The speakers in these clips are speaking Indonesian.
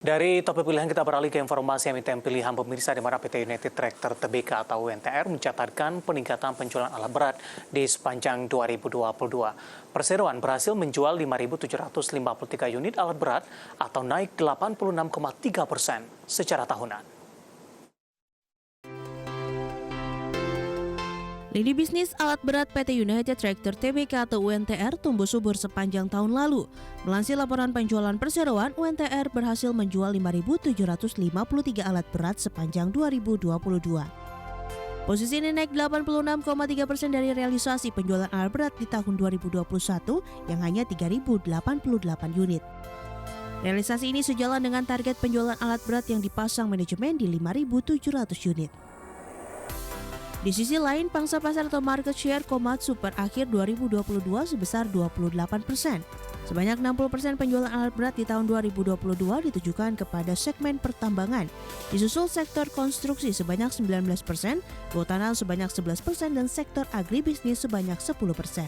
Dari topik pilihan kita beralih ke informasi emiten pilihan pemirsa di mana PT United Tractor Tbk atau UNTR mencatatkan peningkatan penjualan alat berat di sepanjang 2022. Perseroan berhasil menjual 5.753 unit alat berat atau naik 86,3% secara tahunan. Lini bisnis alat berat PT United Tractor Tbk atau UNTR tumbuh subur sepanjang tahun lalu. Melansir laporan penjualan perseroan, UNTR berhasil menjual 5.753 alat berat sepanjang 2022. Posisi ini naik 86,3% dari realisasi penjualan alat berat di tahun 2021 yang hanya 3.088 unit. Realisasi ini sejalan dengan target penjualan alat berat yang dipasang manajemen di 5.700 unit. Di sisi lain, pangsa pasar atau market share Komatsu per akhir 2022 sebesar 28%. Sebanyak 60% penjualan alat berat di tahun 2022 ditujukan kepada segmen pertambangan. Disusul sektor konstruksi sebanyak 19%, kehutanan sebanyak 11% dan sektor agribisnis sebanyak 10%.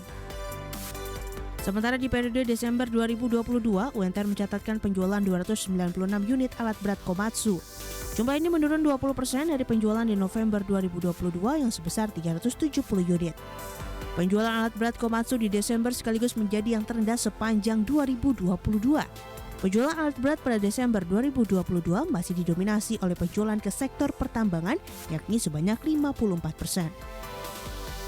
Sementara di periode Desember 2022, UNTR mencatatkan penjualan 296 unit alat berat Komatsu. Jumlah ini menurun 20% dari penjualan di November 2022 yang sebesar 370 unit. Penjualan alat berat Komatsu di Desember sekaligus menjadi yang terendah sepanjang 2022. Penjualan alat berat pada Desember 2022 masih didominasi oleh penjualan ke sektor pertambangan, yakni sebanyak 54%.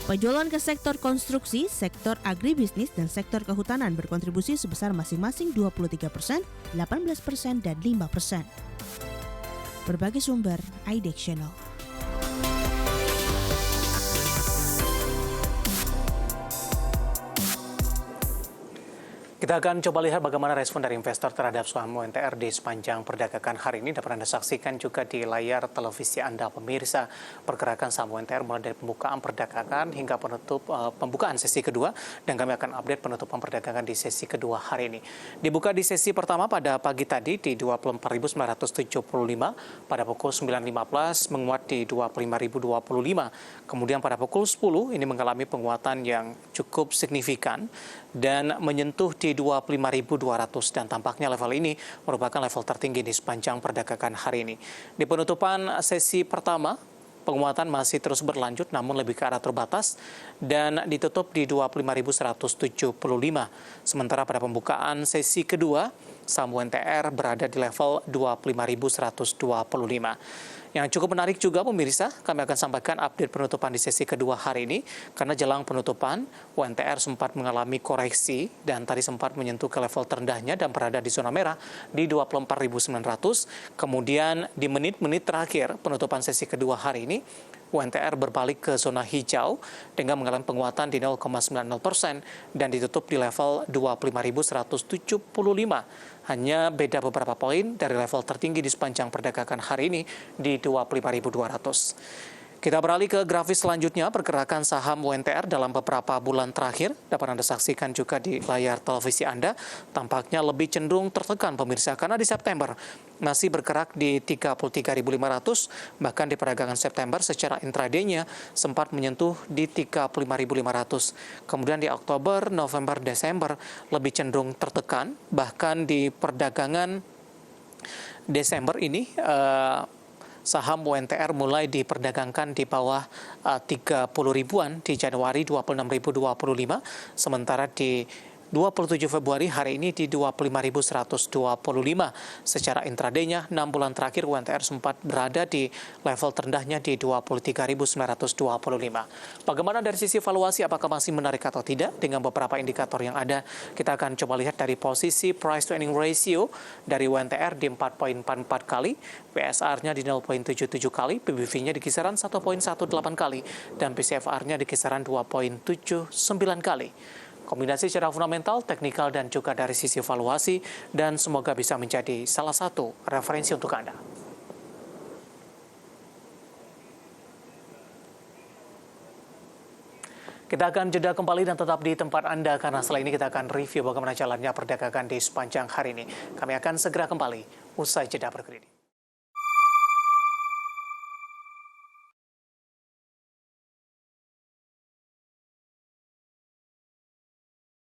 Penjualan ke sektor konstruksi, sektor agribisnis, dan sektor kehutanan berkontribusi sebesar masing-masing 23%, 18%, dan 5%. Berbagai sumber, iDex Channel. Kita akan coba lihat bagaimana respon dari investor terhadap saham UNTR di sepanjang perdagangan hari ini. Dapat Anda saksikan juga di layar televisi Anda pemirsa. Pergerakan saham UNTR mulai dari pembukaan perdagangan hingga pembukaan sesi kedua. Dan kami akan update penutupan perdagangan di sesi kedua hari ini. Dibuka di sesi pertama pada pagi tadi di 24.975. Pada pukul 9.15 menguat di 25.025. Kemudian pada pukul 10 ini mengalami penguatan yang cukup signifikan dan menyentuh di 25.200 dan tampaknya level ini merupakan level tertinggi di sepanjang perdagangan hari ini. Di penutupan sesi pertama, penguatan masih terus berlanjut namun lebih ke arah terbatas dan ditutup di 25.175. Sementara pada pembukaan sesi kedua, saham UNTR berada di level 25.125. Yang cukup menarik juga pemirsa, kami akan sampaikan update penutupan di sesi kedua hari ini karena jelang penutupan UNTR sempat mengalami koreksi dan tadi sempat menyentuh ke level terendahnya dan berada di zona merah di 24.900. Kemudian di menit-menit terakhir penutupan sesi kedua hari ini UNTR berbalik ke zona hijau dengan mengalami penguatan di 0,90% dan ditutup di level 25.175. Hanya beda beberapa poin dari level tertinggi di sepanjang perdagangan hari ini di 25.200. Kita beralih ke grafis selanjutnya, pergerakan saham UNTR dalam beberapa bulan terakhir dapat Anda saksikan juga di layar televisi Anda. Tampaknya lebih cenderung tertekan pemirsa karena di September masih bergerak di 33.500, bahkan di perdagangan September secara intraday-nya sempat menyentuh di 35.500. Kemudian di Oktober, November, Desember lebih cenderung tertekan, bahkan di perdagangan Desember ini saham UNTR mulai diperdagangkan di bawah 30 ribuan di Januari 26.025, sementara di 27 Februari hari ini di 25.125. Secara intraday-nya 6 bulan terakhir UNTR sempat berada di level terendahnya di 23.925. Bagaimana dari sisi valuasi, apakah masih menarik atau tidak? Dengan beberapa indikator yang ada, kita akan coba lihat dari posisi price to earning ratio dari UNTR di 4.44 kali, PSR-nya di 0.77 kali, PBV-nya di kisaran 1.18 kali, dan PCFR-nya di kisaran 2.79 kali. Kombinasi secara fundamental, teknikal, dan juga dari sisi valuasi, dan semoga bisa menjadi salah satu referensi untuk Anda. Kita akan jeda kembali dan tetap di tempat Anda, karena setelah ini kita akan review bagaimana jalannya perdagangan di sepanjang hari ini. Kami akan segera kembali usai jeda berikut ini.